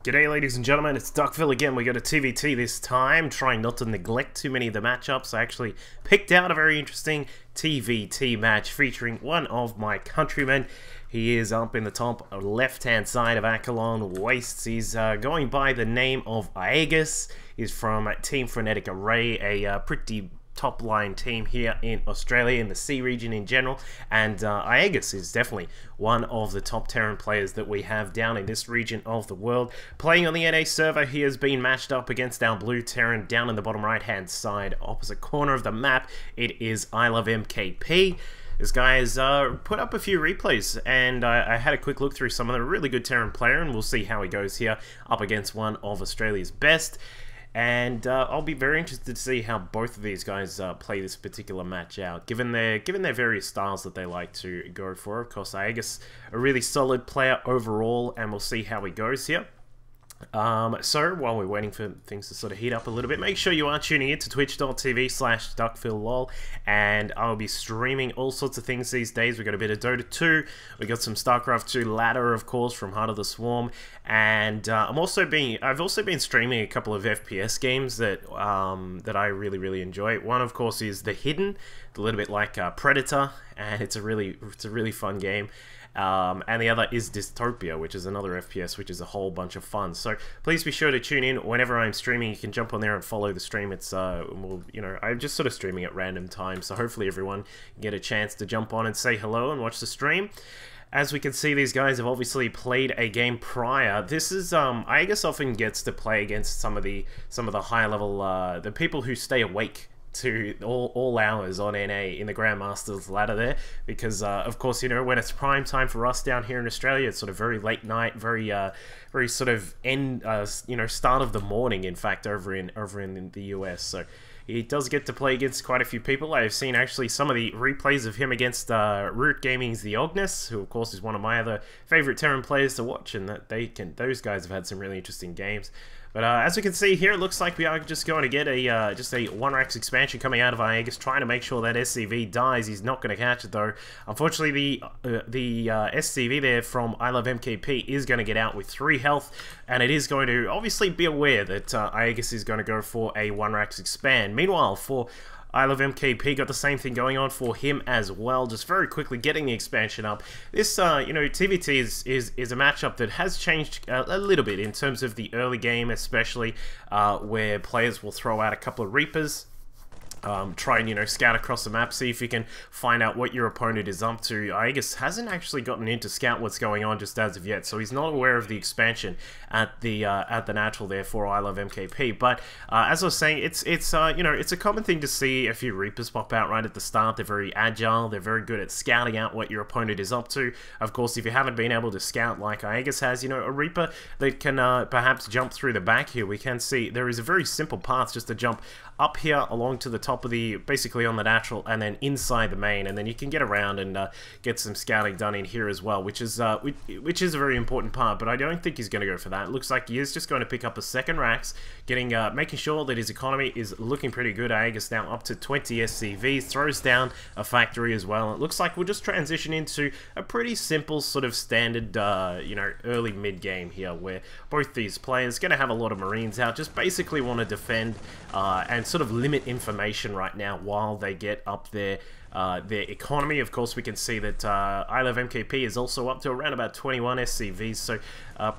G'day ladies and gentlemen, it's Duckville again. We got a TvT this time, trying not to neglect too many of the matchups. I actually picked out a very interesting TvT match featuring one of my countrymen. He is up in the top left-hand side of Accolon Wastes. He's going by the name of iAegis. He's from Team Frenetic Array, a pretty top-line team here in Australia, in the C region in general, and iAegis is definitely one of the top Terran players that we have down in this region of the world. Playing on the NA server, he has been matched up against our blue Terran down in the bottom right-hand side, opposite corner of the map. It is iLoveMKP. This guy has put up a few replays, and I had a quick look through some of them. A really good Terran player, and we'll see how he goes here up against one of Australia's best. And I'll be very interested to see how both of these guys play this particular match out, given their various styles that they like to go for. Of course, iAegis, a really solid player overall, and we'll see how he goes here. So, while we're waiting for things to sort of heat up a little bit, make sure you are tuning in to twitch.tv/DuckvilleLol, and I'll be streaming all sorts of things these days. We got a bit of Dota 2, we got some StarCraft 2 ladder, of course, from Heart of the Swarm, and I've also been streaming a couple of FPS games that that I really enjoy. One, of course, is The Hidden, a little bit like Predator, and it's a really fun game. And the other is Dystopia, which is another FPS, which is a whole bunch of fun. So please be sure to tune in whenever I'm streaming. You can jump on there and follow the stream. It's well, you know, I'm just sort of streaming at random times, so hopefully everyone can get a chance to jump on and say hello and watch the stream. As we can see, these guys have obviously played a game prior. This is iAegis often gets to play against some of the higher level the people who stay awake to all hours on NA in the Grandmasters ladder there, because of course, you know, when it's prime time for us down here in Australia, it's sort of very late night, very sort of end you know, start of the morning, in fact, over in the US. So he does get to play against quite a few people. I've seen actually some of the replays of him against Root Gaming's The Ognis, who of course is one of my other favorite Terran players to watch, and that those guys have had some really interesting games. But as we can see here, it looks like we are just going to get a just a 1-Rax expansion coming out of iAegis, trying to make sure that SCV dies. He's not going to catch it though. Unfortunately, the SCV there from iLoveMKP is going to get out with 3 health, and it is going to obviously be aware that iAegis is going to go for a 1-Rax expand. Meanwhile, for iLoveMKP, got the same thing going on for him as well, just very quickly getting the expansion up. This, you know, TvT is a matchup that has changed a little bit in terms of the early game, especially where players will throw out a couple of Reapers. Try and, you know, scout across the map, see if you can find out what your opponent is up to. iAegis hasn't actually gotten in to scout what's going on just as of yet, so he's not aware of the expansion at the natural there for iLoveMKP. But as I was saying, it's you know, it's a common thing to see a few Reapers pop out right at the start. They're very agile, they're very good at scouting out what your opponent is up to. Of course, if you haven't been able to scout like iAegis has, you know, a Reaper that can perhaps jump through the back here, we can see there is a very simple path just to jump up here along to the top of the, basically on the natural, and then inside the main, and then you can get around and get some scouting done in here as well, which is a very important part. But I don't think he's going to go for that. It looks like he is just going to pick up a 2nd Rax, making sure that his economy is looking pretty good. iAegis now up to 20 SCVs, throws down a factory as well. It looks like we'll just transition into a pretty simple sort of standard, you know, early mid game here, where both these players are going to have a lot of Marines out, just basically want to defend and sort of limit information right now while they get up their economy. Of course, we can see that iLoveMKP is also up to around about 21 SCVs, so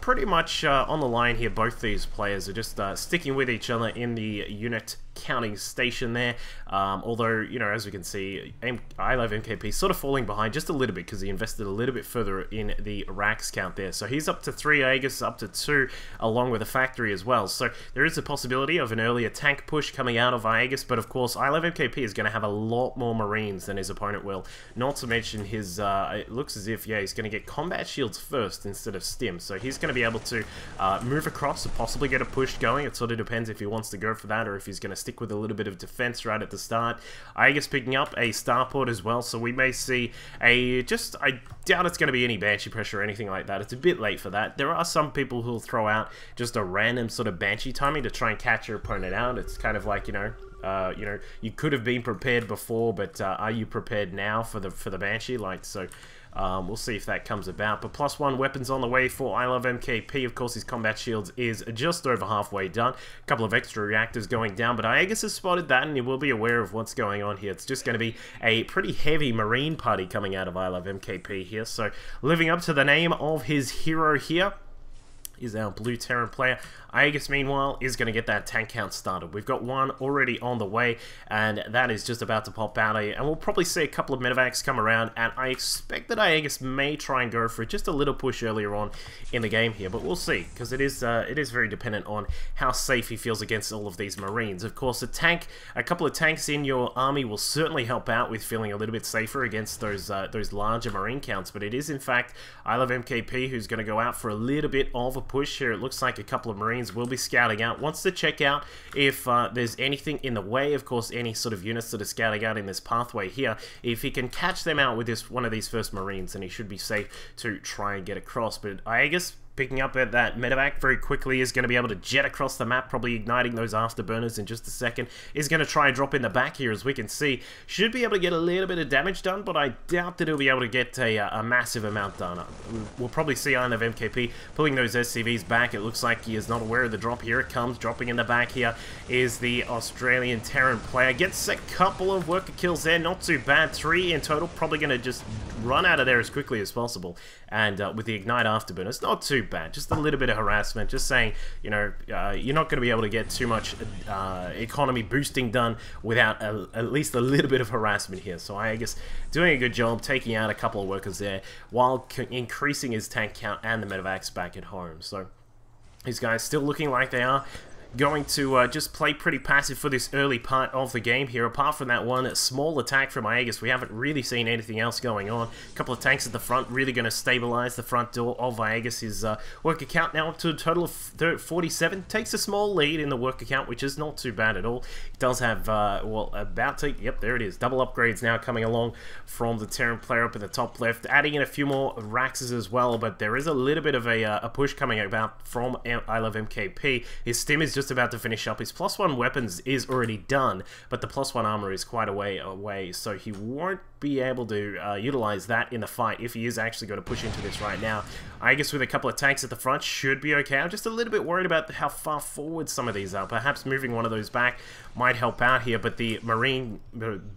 pretty much on the line here. Both these players are just sticking with each other in the unit counting station there, although, you know, as we can see, iLoveMKP sort of falling behind just a little bit because he invested a little bit further in the Rax count there. So he's up to 3, iAegis up to 2, along with a factory as well. So there is a possibility of an earlier tank push coming out of iAegis, but of course iLoveMKP is going to have a lot more Marines than his opponent will. Not to mention his, it looks as if, yeah, he's going to get combat shields first instead of stim, so he's going to be able to move across and possibly get a push going. It sort of depends if he wants to go for that or if he's going to stick with a little bit of defense right at the start. iAegis picking up a starport as well, so we may see a I doubt it's going to be any Banshee pressure or anything like that. It's a bit late for that. There are some people who'll throw out just a random sort of Banshee timing to try and catch your opponent out. It's kind of like, you know, you could have been prepared before, but are you prepared now for the Banshee? Like, so We'll see if that comes about. But +1 weapons on the way for iLoveMKP. Of course, his combat shields is just over halfway done. A couple of extra reactors going down, but Aegis has spotted that, and he will be aware of what's going on here. It's just going to be a pretty heavy Marine party coming out of iLoveMKP here. So, living up to the name of his hero here is our blue Terran player. Aegis, meanwhile, is going to get that tank count started. We've got one already on the way, and that is just about to pop out. And we'll probably see a couple of medevacs come around, and I expect that Aegis may try and go for just a little push earlier on in the game here, but we'll see, because it is very dependent on how safe he feels against all of these Marines. Of course, a couple of tanks in your army will certainly help out with feeling a little bit safer against those larger Marine counts, but it is, in fact, iLoveMKP who's going to go out for a little bit of a push here. It looks like a couple of Marines will be scouting out. Wants to check out if there's anything in the way, of course, any sort of units that are scouting out in this pathway here. If he can catch them out with one of these first Marines, then he should be safe to try and get across. But Aegis, picking up at that medevac very quickly, is going to be able to jet across the map, probably igniting those afterburners in just a second. Is going to try and drop in the back here, as we can see. Should be able to get a little bit of damage done, but I doubt that he'll be able to get a massive amount done. We'll probably see iLoveMKP pulling those SCVs back. It looks like he is not aware of the drop. Here it comes, dropping in the back here is the Australian Terran player. Gets a couple of worker kills there, not too bad. 3 in total, probably going to just run out of there as quickly as possible. And with the Ignite Afterburners, not too bad. Just a little bit of harassment. Just saying, you know, you're not going to be able to get too much economy boosting done without at least a little bit of harassment here. So Aegis doing a good job taking out a couple of workers there while increasing his tank count and the medevacs back at home. So these guys still looking like they are going to just play pretty passive for this early part of the game here. Apart from that one small attack from Aegis, we haven't really seen anything else going on. A couple of tanks at the front really going to stabilize the front door of Aegis. His worker count now up to a total of 47. Takes a small lead in the worker count, which is not too bad at all. He does have, well, about to, yep, there it is. Double upgrades now coming along from the Terran player up in the top left. Adding in a few more Raxes as well, but there is a little bit of a push coming about from iLoveMKP. His stim is just about to finish up. His +1 weapons is already done, but the +1 armor is quite a way away, so he won't be able to utilize that in the fight if he is actually going to push into this right now. Aegis with a couple of tanks at the front should be okay. I'm just a little bit worried about how far forward some of these are. Perhaps moving one of those back might help out here, but the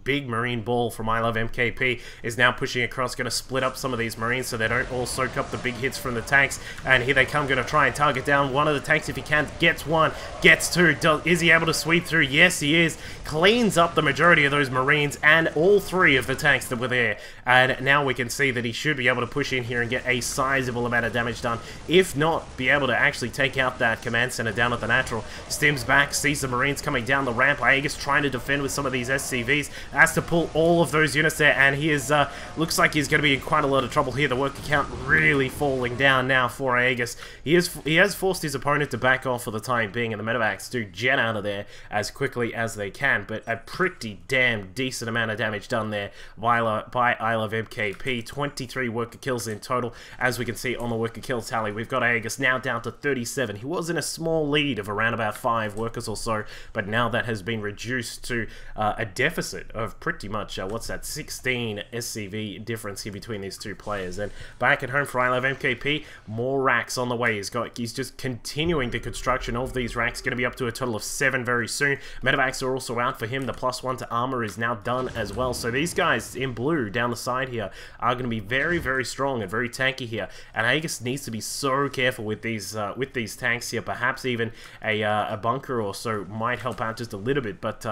big Marine ball from iLoveMKP is now pushing across, going to split up some of these Marines so they don't all soak up the big hits from the tanks, and here they come, going to try and target down one of the tanks if he can. Gets one, gets two. Is he able to sweep through? Yes, he is. Cleans up the majority of those Marines and all 3 of the tanks that were there, and now we can see that he should be able to push in here and get a sizable amount of damage done, if not be able to actually take out that command center down at the natural. Stims back, sees the Marines coming down the ramp. Aegis trying to defend with some of these SCVs, has to pull all of those units there, and he is looks like he's going to be in quite a lot of trouble here. The worker count really falling down now for Aegis. He has forced his opponent to back off for the time being, and the medevacs do jet out of there as quickly as they can, but a pretty damn decent amount of damage done there by iLoveMKP. 23 worker kills in total, as we can see on the worker kill tally. We've got Aegis now down to 37. He was in a small lead of around about 5 workers or so, but now that has been reduced to a deficit of pretty much, what's that, 16 SCV difference here between these two players. And back at home for iLoveMKP, more racks on the way. He's just continuing the construction of these racks, going to be up to a total of 7 very soon. Medevacs are also out for him. The +1 to armor is now done as well. So these guys in blue down the side here are going to be very, very strong and very tanky here. And Aegis needs to be so careful with these tanks here. Perhaps even a bunker or so might help out just a little bit, but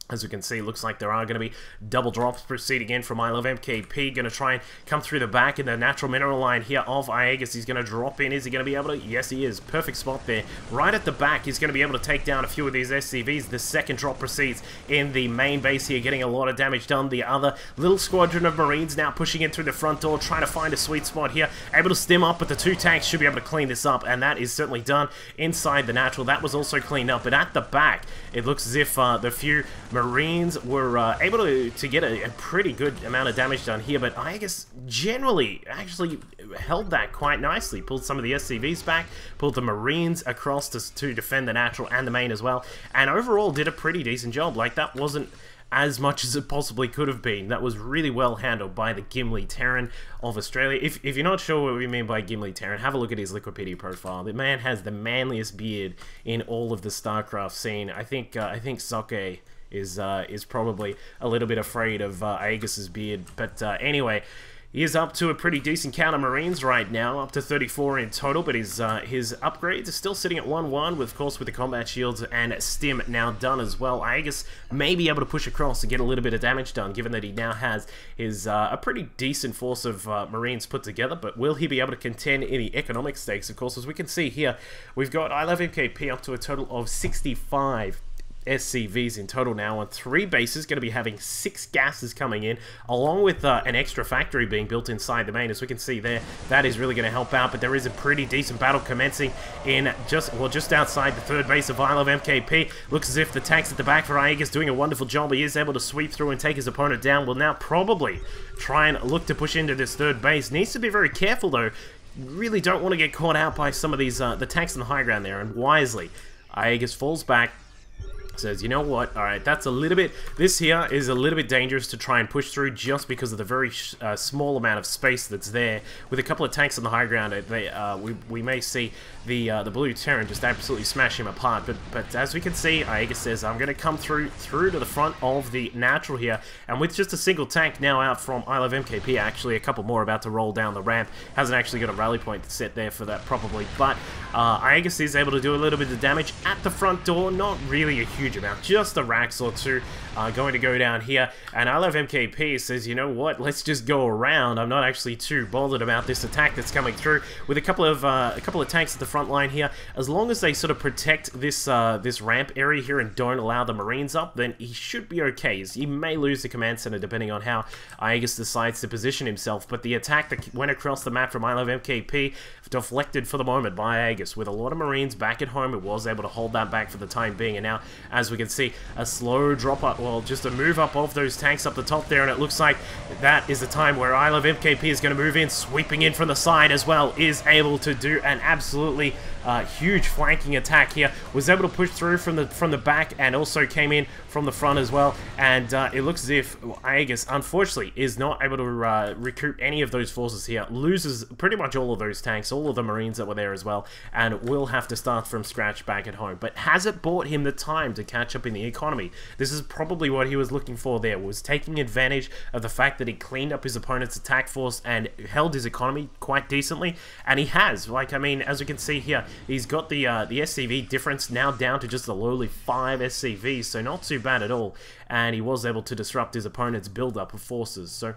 as we can see, looks like there are going to be double drops proceeding in from iLoveMKP. Going to try and come through the back in the natural mineral line here of Aegis. He's going to drop in. Is he going to be able to? Yes, he is. Perfect spot there. Right at the back, he's going to be able to take down a few of these SCVs. The second drop proceeds in the main base here, getting a lot of damage done. The other little squadron of Marines now pushing in through the front door, trying to find a sweet spot here. Able to stim up, but the 2 tanks should be able to clean this up, and that is certainly done inside the natural. That was also cleaned up, but at the back, it looks as if the few Marines were able to get a pretty good amount of damage done here, but Aegis generally actually held that quite nicely. Pulled some of the SCVs back, pulled the Marines across to defend the natural and the main as well, and overall did a pretty decent job. Like, that wasn't as much as it possibly could have been. That was really well handled by the Gimli Terran of Australia. If you're not sure what we mean by Gimli Terran, have a look at his Liquipedia profile. The man has the manliest beard in all of the StarCraft scene. I think Soke is probably a little bit afraid of Aegis's beard, but anyway. He is up to a pretty decent count of Marines right now, up to 34 in total, but his upgrades are still sitting at 1-1, of course with the combat shields and stim now done as well. Aegis may be able to push across and get a little bit of damage done, given that he now has his a pretty decent force of Marines put together, but will he be able to contend in the economic stakes? Of course, as we can see here, we've got iLoveMKP up to a total of 65 SCVs in total now on 3 bases, going to be having 6 gases coming in, along with an extra factory being built inside the main. As we can see there, that is really going to help out, but there is a pretty decent battle commencing in just outside the 3rd base of iLoveMKP. Looks as if the tanks at the back for Aegis doing a wonderful job. He is able to sweep through and take his opponent down. Will now probably try and look to push into this 3rd base. Needs to be very careful though. Really don't want to get caught out by some of these the tanks on the high ground there, and wisely Aegis falls back, says, you know what, alright, that's a little bit, this here is a little bit dangerous to try and push through just because of the very small amount of space that's there. With a couple of tanks on the high ground, we may see the blue Terran just absolutely smash him apart, but as we can see, Aegis says, I'm going to come through to the front of the natural here, and with just a single tank now out from iLoveMKP, actually a couple more about to roll down the ramp, hasn't actually got a rally point set there for that probably, but Aegis is able to do a little bit of damage at the front door, not really a huge amount, just a Rax or two going to go down here, and iLoveMKP says, you know what, let's just go around. I'm not actually too bothered about this attack that's coming through with a couple of tanks at the front line here. As long as they sort of protect this this ramp area here and don't allow the Marines up, then he should be okay. He may lose the command center depending on how Aegis decides to position himself, but the attack that went across the map from iLoveMKP deflected for the moment by Aegis. With a lot of Marines back at home, it was able to hold that back for the time being, and now, as we can see, a slow drop up, well, just a move up of those tanks up the top there, and it looks like that is the time where iLoveMKP is going to move in, sweeping in from the side as well, is able to do an absolutely huge flanking attack here, was able to push through from the back and also came in from the front as well, and it looks as if Aegis, unfortunately, is not able to recoup any of those forces here, loses pretty much all of those tanks, all of the Marines that were there as well, and will have to start from scratch back at home. But has it bought him the time to catch up in the economy? This is probably what he was looking for there, was taking advantage of the fact that he cleaned up his opponent's attack force and held his economy quite decently, and he has. Like, I mean, as we can see here, he's got the SCV difference now down to just a lowly 5 SCVs, so not too bad at all, and he was able to disrupt his opponent's build-up of forces. So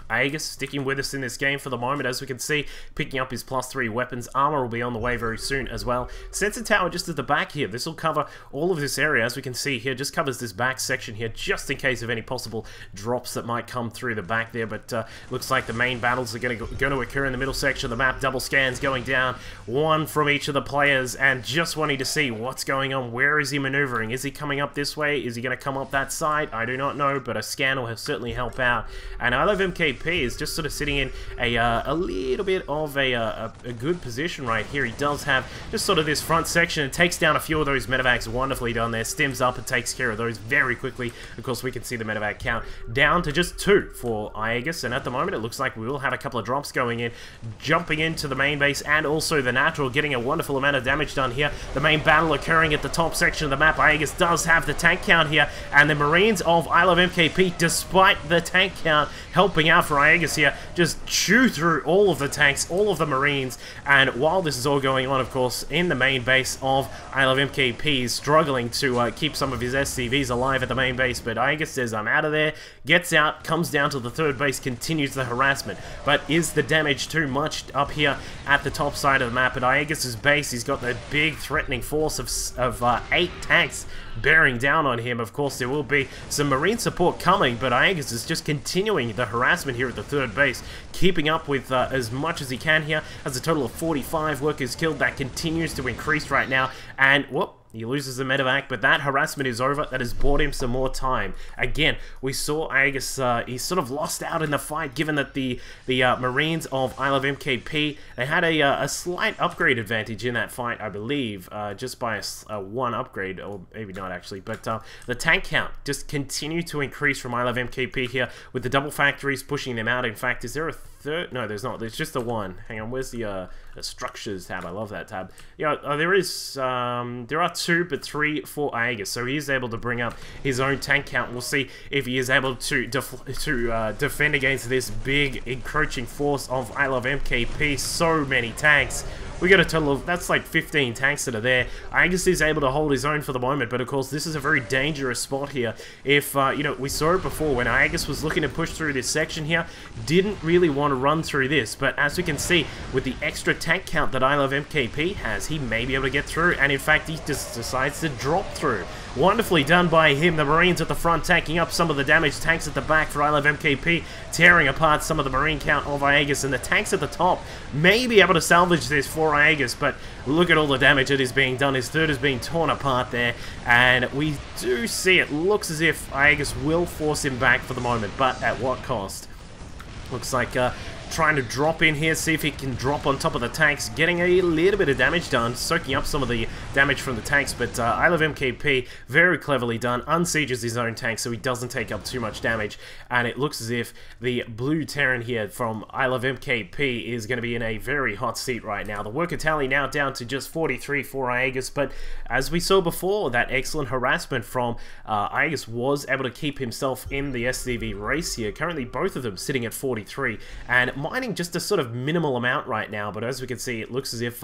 Aegis sticking with us in this game for the moment, as we can see, picking up his +3 weapons. Armor will be on the way very soon as well. Sensor tower just at the back here. This will cover all of this area, as we can see here. Just covers this back section here, just in case of any possible drops that might come through the back there. But looks like the main battles are going to occur in the middle section of the map. Double scans going down, one from each of the players, and just wanting to see what's going on. Where is he maneuvering? Is he coming up this way? Is he going to come up that side? I do not know, but a scan will certainly help out. And iLoveMKP is just sort of sitting in a little bit of a good position right here. He does have just sort of this front section and takes down a few of those medevacs wonderfully done there. Stims up and takes care of those very quickly. Of course, we can see the medevac count down to just 2 for Aegis, and at the moment it looks like we will have a couple of drops going in, jumping into the main base and also the natural, getting a wonderful amount of damage done here. The main battle occurring at the top section of the map. Aegis does have the tank count here, and the Marines of iLoveMKP, despite the tank count, helping out for Aegis here, just chew through all of the tanks, all of the Marines, and while this is all going on, of course, in the main base of iLoveMKP is struggling to keep some of his SCVs alive at the main base, but Aegis says, I'm out of there, gets out, comes down to the 3rd base, continues the harassment. But is the damage too much up here at the top side of the map? At Aegis's base, he's got that big threatening force of 8 tanks bearing down on him. Of course, there will be some Marine support coming, but Aegis is just continuing the harassment here at the 3rd base, keeping up with as much as he can here. Has a total of 45 workers killed. That continues to increase right now, and whoop, He loses the medevac, but that harassment is over. That has bought him some more time. Again, we saw Aegis, he sort of lost out in the fight, given that the Marines of iLoveMKP, they had a slight upgrade advantage in that fight, I believe, just by a one upgrade, or maybe not actually. But the tank count just continued to increase from iLoveMKP here, with the double factories pushing them out. In fact, is there a third? No, there's not. There's just the one. Hang on, where's the structures tab? I love that tab. Yeah, there is. There are 2, but 3 for Aegis. So he is able to bring up his own tank count. We'll see if he is able to defend against this big encroaching force of iLoveMKP. So many tanks. We got a total of, that's like 15 tanks that are there. Aegis is able to hold his own for the moment, but of course this is a very dangerous spot here. If, you know, we saw it before when Aegis was looking to push through this section here, didn't really want to run through this, but as we can see, with the extra tank count that iLoveMKP has, he may be able to get through, and in fact he just decides to drop through. Wonderfully done by him. The Marines at the front taking up some of the damaged tanks at the back for iLoveMKP, tearing apart some of the Marine count of Aegis, and the tanks at the top may be able to salvage this for Aegis, but look at all the damage that is being done. His third is being torn apart there, and we do see it looks as if Aegis will force him back for the moment, but at what cost? Looks like trying to drop in here, see if he can drop on top of the tanks, getting a little bit of damage done, soaking up some of the damage from the tanks, but iLoveMKP, very cleverly done, unsieges his own tank so he doesn't take up too much damage, and it looks as if the blue Terran here from iLoveMKP is going to be in a very hot seat right now. The worker tally now down to just 43 for Aegis, but as we saw before, that excellent harassment from Aegis was able to keep himself in the SCV race here. Currently both of them sitting at 43, and mining just a sort of minimal amount right now, but as we can see, it looks as if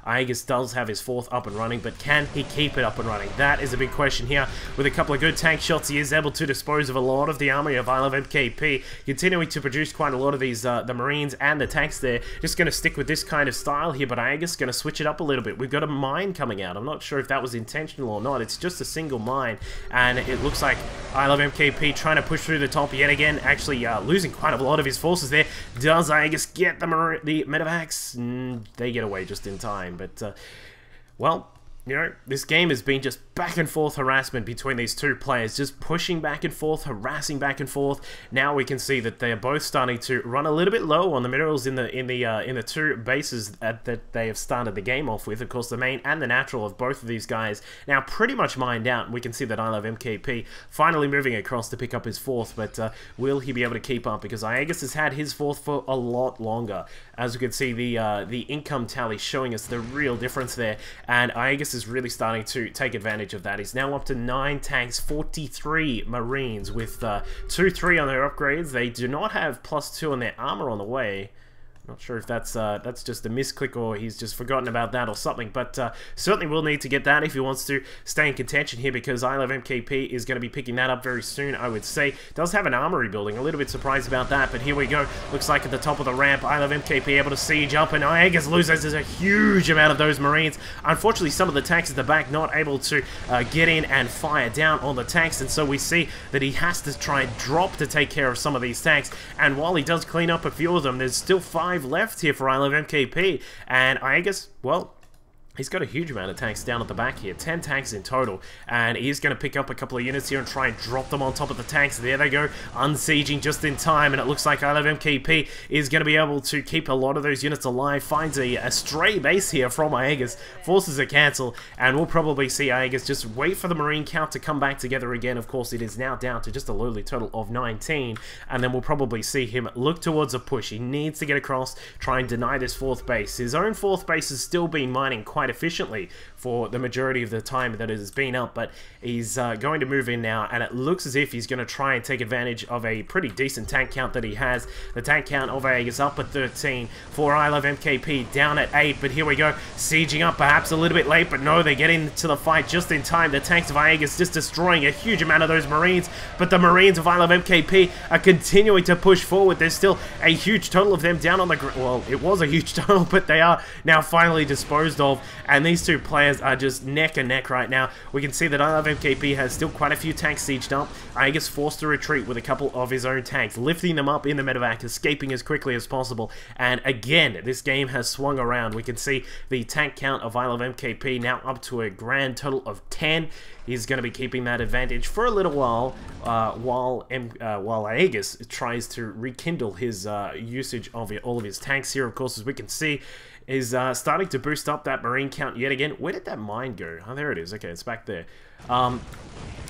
Aegis does have his 4th up and running, but can he keep it up and running? That is a big question here. With a couple of good tank shots, he is able to dispose of a lot of the army of iLoveMKP, continuing to produce quite a lot of these, the Marines and the tanks there. Just going to stick with this kind of style here, but Aegis is going to switch it up a little bit. We've got a mine coming out. I'm not sure if that was intentional or not. It's just a single mine, and it looks like iLoveMKP trying to push through the top yet again, actually losing quite a lot of his forces there. Does Aegis get the medevacs? They get away just in time, but well, you know, this game has been just back and forth harassment between these two players, just pushing back and forth, harassing back and forth. Now we can see that they are both starting to run a little bit low on the minerals in the two bases that they have started the game off with. Of course, the main and the natural of both of these guys now pretty much mined out. We can see that iLoveMKP finally moving across to pick up his 4th, but will he be able to keep up? Because Aegis has had his 4th for a lot longer. As we can see, the income tally showing us the real difference there, and Aegis is really starting to take advantage of that. He's now up to 9 tanks, 43 Marines with 2-3 on their upgrades. They do not have +2 on their armor on the way. Not sure if that's just a misclick or he's just forgotten about that or something, but certainly will need to get that if he wants to stay in contention here, because iLoveMKP is going to be picking that up very soon, I would say. Does have an armory building, a little bit surprised about that, but here we go. Looks like at the top of the ramp, iLoveMKP able to siege up, and Aegis loses a huge amount of those Marines. Unfortunately, some of the tanks at the back not able to get in and fire down on the tanks, and so we see that he has to try and drop to take care of some of these tanks, and while he does clean up a few of them, there's still 5 left here for iLoveMKP, and Aegis, well, he's got a huge amount of tanks down at the back here, 10 tanks in total, and he's going to pick up a couple of units here and try and drop them on top of the tanks. There they go, unsieging just in time, and it looks like iLoveMKP is going to be able to keep a lot of those units alive. Finds a stray base here from Aegis, forces a cancel, and we'll probably see Aegis just wait for the Marine count to come back together again. Of course, it is now down to just a lowly total of 19, and then we'll probably see him look towards a push. He needs to get across, try and deny this 4th base. His own 4th base has still been mining quite efficiently for the majority of the time that it has been up, but he's going to move in now, and it looks as if he's going to try and take advantage of a pretty decent tank count that he has. The tank count of Aegis up at 13, for iLoveMKP down at 8, but here we go, sieging up perhaps a little bit late, but no, they get into the fight just in time. The tanks of Aegis just destroying a huge amount of those Marines, but the Marines of iLoveMKP are continuing to push forward. There's still a huge total of them down on the ground. Well, it was a huge total, but they are now finally disposed of, and these two players are just neck and neck right now. We can see that iLoveMKP has still quite a few tanks sieged up. Aegis forced to retreat with a couple of his own tanks, lifting them up in the medevac, escaping as quickly as possible. And again, this game has swung around. We can see the tank count of iLoveMKP now up to a grand total of 10. He's going to be keeping that advantage for a little while, while Aegis tries to rekindle his usage of all of his tanks here. Of course, as we can see, is starting to boost up that marine count yet again. Where did that mine go? Oh, there it is. Okay, it's back there.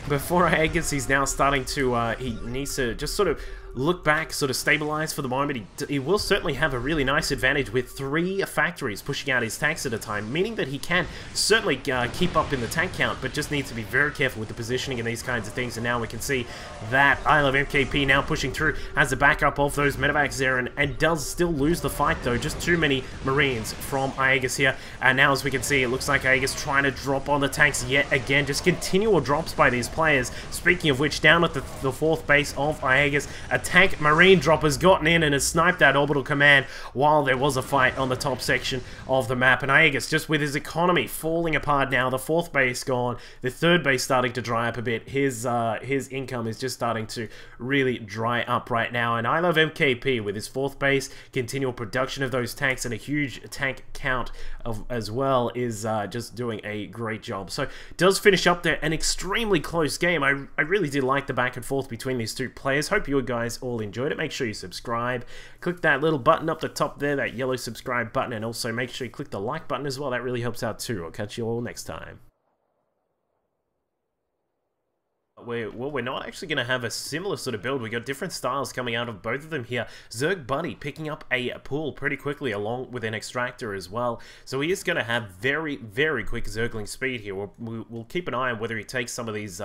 Before Aegis, he's now starting to, he needs to just sort of look back, sort of stabilize for the moment. He will certainly have a really nice advantage with 3 factories pushing out his tanks at a time, meaning that he can certainly keep up in the tank count, but just needs to be very careful with the positioning and these kinds of things. And now we can see that iLoveMKP now pushing through, has a backup of those medevacs there, and does still lose the fight though. Just too many Marines from Aegis here. And now as we can see, it looks like Aegis trying to drop on the tanks yet again. Just continual drops by these players. Speaking of which, down at the 4th base of Aegis, a tank marine drop has gotten in and has sniped that orbital command while there was a fight on the top section of the map. And Aegis, just with his economy falling apart now, the 4th base gone, the 3rd base starting to dry up a bit. His income is just starting to really dry up right now. And iLoveMKP with his 4th base, continual production of those tanks, and a huge tank count as well, is just doing a great job. So does finish up there an extremely close game. I really did like the back and forth between these two players. Hope you guys all enjoyed it. Make sure you subscribe. Click that little button up the top there, that yellow subscribe button, and also make sure you click the like button as well. That really helps out too. I'll catch you all next time. We're not actually going to have a similar sort of build. We got different styles coming out of both of them here. Zerg Buddy picking up a pool pretty quickly along with an extractor as well. So he is going to have very, very quick Zergling speed here. We'll keep an eye on whether he takes some of these